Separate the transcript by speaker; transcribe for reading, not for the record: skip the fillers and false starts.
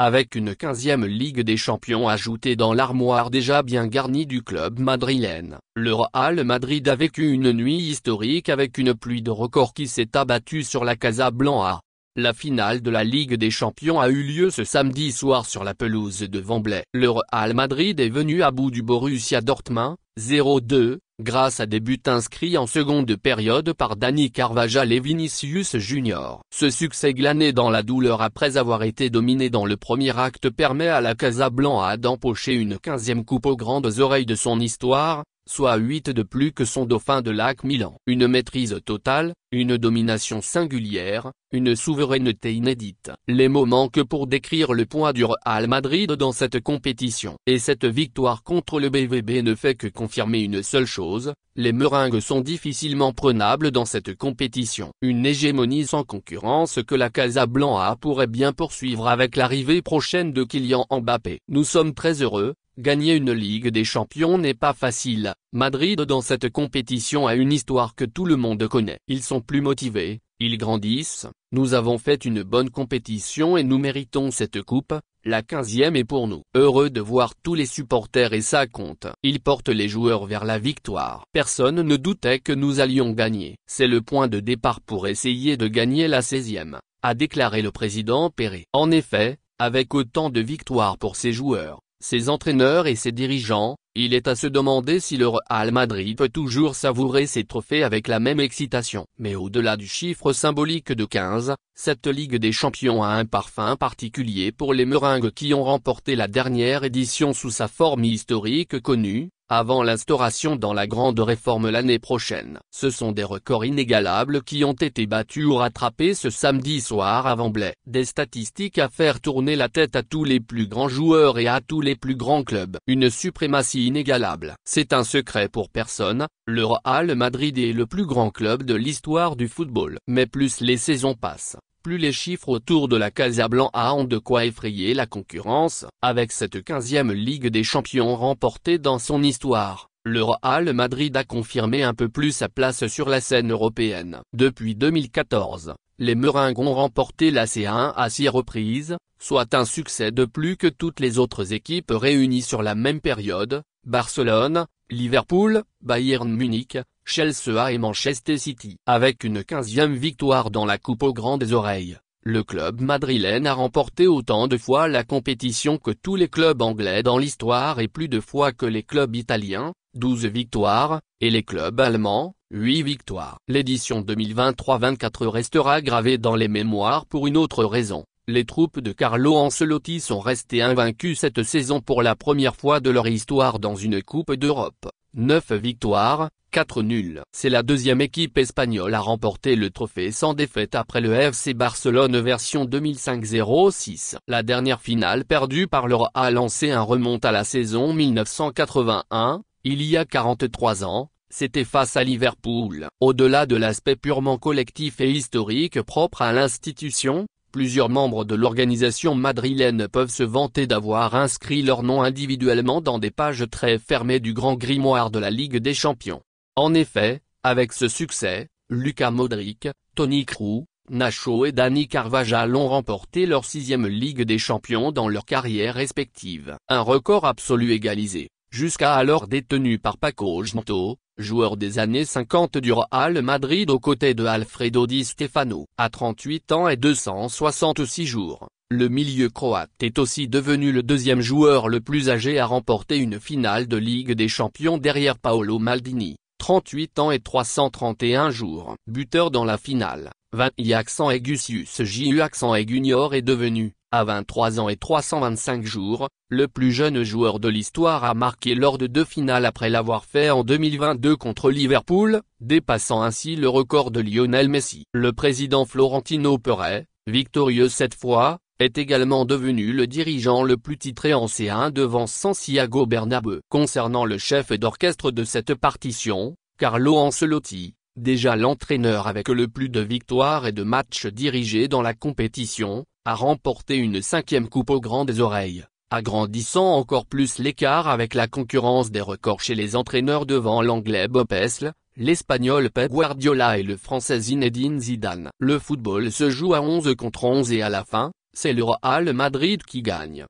Speaker 1: avec une 15e Ligue des Champions ajoutée dans l'armoire déjà bien garnie du club madrilène. Le Real Madrid a vécu une nuit historique avec une pluie de records qui s'est abattue sur la Casablanca. La finale de la Ligue des Champions a eu lieu ce samedi soir sur la pelouse de Wembley. Le Real Madrid est venu à bout du Borussia Dortmund, 0-2, grâce à des buts inscrits en seconde période par Dani Carvajal et Vinicius Junior. Ce succès glané dans la douleur après avoir été dominé dans le premier acte permet à la Casablanca d'empocher une 15e coupe aux grandes oreilles de son histoire, soit 8 de plus que son dauphin de l'AC Milan. Une maîtrise totale, une domination singulière, une souveraineté inédite. Les mots manquent pour décrire le poids du Real Madrid dans cette compétition. Et cette victoire contre le BVB ne fait que confirmer une seule chose, les meringues sont difficilement prenables dans cette compétition. Une hégémonie sans concurrence que la Casablanca pourrait bien poursuivre avec l'arrivée prochaine de Kylian Mbappé. Nous sommes très heureux. Gagner une Ligue des Champions n'est pas facile. Madrid dans cette compétition a une histoire que tout le monde connaît. Ils sont plus motivés, ils grandissent, nous avons fait une bonne compétition et nous méritons cette coupe, la 15e est pour nous. Heureux de voir tous les supporters et ça compte. Ils portent les joueurs vers la victoire. Personne ne doutait que nous allions gagner. C'est le point de départ pour essayer de gagner la 16e, a déclaré le président Pérez. En effet, avec autant de victoires pour ses joueurs, ses entraîneurs et ses dirigeants, il est à se demander si le Real Madrid peut toujours savourer ses trophées avec la même excitation. Mais au-delà du chiffre symbolique de 15, cette Ligue des Champions a un parfum particulier pour les meringues qui ont remporté la dernière édition sous sa forme historique connue, avant l'instauration dans la grande réforme l'année prochaine. Ce sont des records inégalables qui ont été battus ou rattrapés ce samedi soir à Wembley. Des statistiques à faire tourner la tête à tous les plus grands joueurs et à tous les plus grands clubs. Une suprématie inégalable. C'est un secret pour personne, le Real Madrid est le plus grand club de l'histoire du football. Mais plus les saisons passent, plus les chiffres autour de la Casablanca ont de quoi effrayer la concurrence. Avec cette 15e Ligue des Champions remportée dans son histoire, le Real Madrid a confirmé un peu plus sa place sur la scène européenne. Depuis 2014, les meringues ont remporté la C1 à 6 reprises, soit un succès de plus que toutes les autres équipes réunies sur la même période, Barcelone, Liverpool, Bayern Munich, Chelsea et Manchester City. Avec une 15e victoire dans la coupe aux grandes oreilles, le club madrilène a remporté autant de fois la compétition que tous les clubs anglais dans l'histoire et plus de fois que les clubs italiens, 12 victoires, et les clubs allemands, 8 victoires. L'édition 2023-24 restera gravée dans les mémoires pour une autre raison. Les troupes de Carlo Ancelotti sont restées invaincues cette saison pour la première fois de leur histoire dans une Coupe d'Europe. 9 victoires, 4 nuls. C'est la deuxième équipe espagnole à remporter le trophée sans défaite après le FC Barcelone version 2005-06. La dernière finale perdue par le Real en remonte à la saison 1981, il y a 43 ans. C'était face à Liverpool. Au-delà de l'aspect purement collectif et historique propre à l'institution, plusieurs membres de l'organisation madrilène peuvent se vanter d'avoir inscrit leur nom individuellement dans des pages très fermées du grand grimoire de la Ligue des Champions. En effet, avec ce succès, Luka Modric, Toni Kroos, Nacho et Dani Carvajal ont remporté leur 6e Ligue des Champions dans leur carrière respective. Un record absolu égalisé, jusqu'à alors détenu par Paco Gento, joueur des années 50 du Real Madrid aux côtés de Alfredo Di Stefano. À 38 ans et 266 jours, le milieu croate est aussi devenu le deuxième joueur le plus âgé à remporter une finale de Ligue des Champions derrière Paolo Maldini, 38 ans et 331 jours. Buteur dans la finale, 20 accent Gusius J accent Junior est devenu, à 23 ans et 325 jours, le plus jeune joueur de l'histoire à marquer lors de 2 finales après l'avoir fait en 2022 contre Liverpool, dépassant ainsi le record de Lionel Messi. Le président Florentino Pérez, victorieux cette fois, est également devenu le dirigeant le plus titré en C1 devant Santiago Bernabéu. Concernant le chef d'orchestre de cette partition, Carlo Ancelotti, déjà l'entraîneur avec le plus de victoires et de matchs dirigés dans la compétition, a remporté une 5e coupe aux grandes oreilles, agrandissant encore plus l'écart avec la concurrence des records chez les entraîneurs devant l'anglais Bob Paisley, l'Espagnol Pep Guardiola et le Français Zinedine Zidane. Le football se joue à 11 contre 11 et à la fin, c'est le Real Madrid qui gagne.